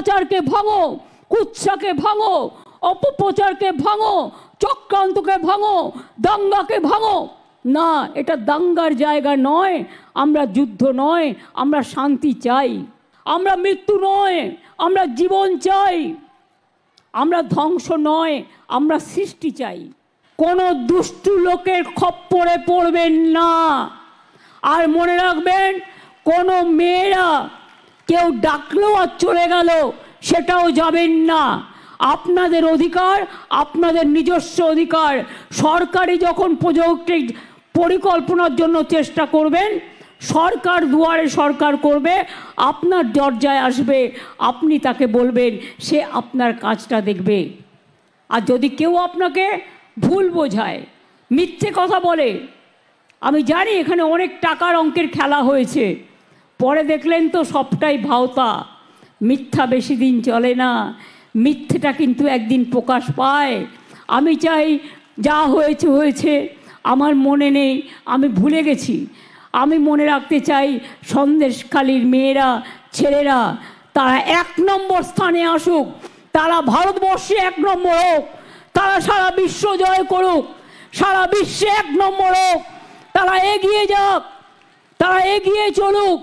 দুরাচারকে ভাঙো, কুৎসাকে ভাঙো, অপপ্রচারকে ভাঙো, চক্রান্তকে ভাঙো, দাঙ্গাকে ভাঙো। না, এটা দাঙ্গার জায়গা নয়, আমরা যুদ্ধ নয়, আমরা শান্তি চাই। আমরা মৃত্যু নয়, আমরা জীবন চাই। আমরা ধ্বংস নয়, আমরা সৃষ্টি চাই। কোনো দুষ্টু লোকের খপ্পরে পড়বেন না। আর মনে রাখবেন, কোনো মেয়েরা কেউ ডাকলো আর চলে গেল সেটাও যাবেন না। আপনাদের অধিকার, আপনাদের নিজস্ব অধিকার। সরকারি যখন প্রজেক্ট পরিকল্পনার জন্য চেষ্টা করবেন, সরকার দুয়ারে সরকার করবে, আপনার দরজায় আসবে, আপনি তাকে বলবেন, সে আপনার কাজটা দেখবে। আর যদি কেউ আপনাকে ভুল বোঝায়, মিথ্যে কথা বলে, আমি জানি এখানে অনেক টাকার অঙ্কের খেলা হয়েছে, পরে দেখলেন তো সবটাই ভাওতা। মিথ্যা বেশি দিন চলে না, মিথ্যেটা কিন্তু একদিন প্রকাশ পায়। আমি চাই যা হয়েছে হয়েছে, আমার মনে নেই, আমি ভুলে গেছি। আমি মনে রাখতে চাই সন্দেশখালীর মেয়েরা, ছেলেরা, তারা 1 নম্বর স্থানে আসুক, তারা ভারতবর্ষে 1 নম্বর হোক, তারা সারা বিশ্ব জয় করুক, সারা বিশ্বে 1 নম্বর হোক, তারা এগিয়ে যাক, তারা এগিয়ে চলুক।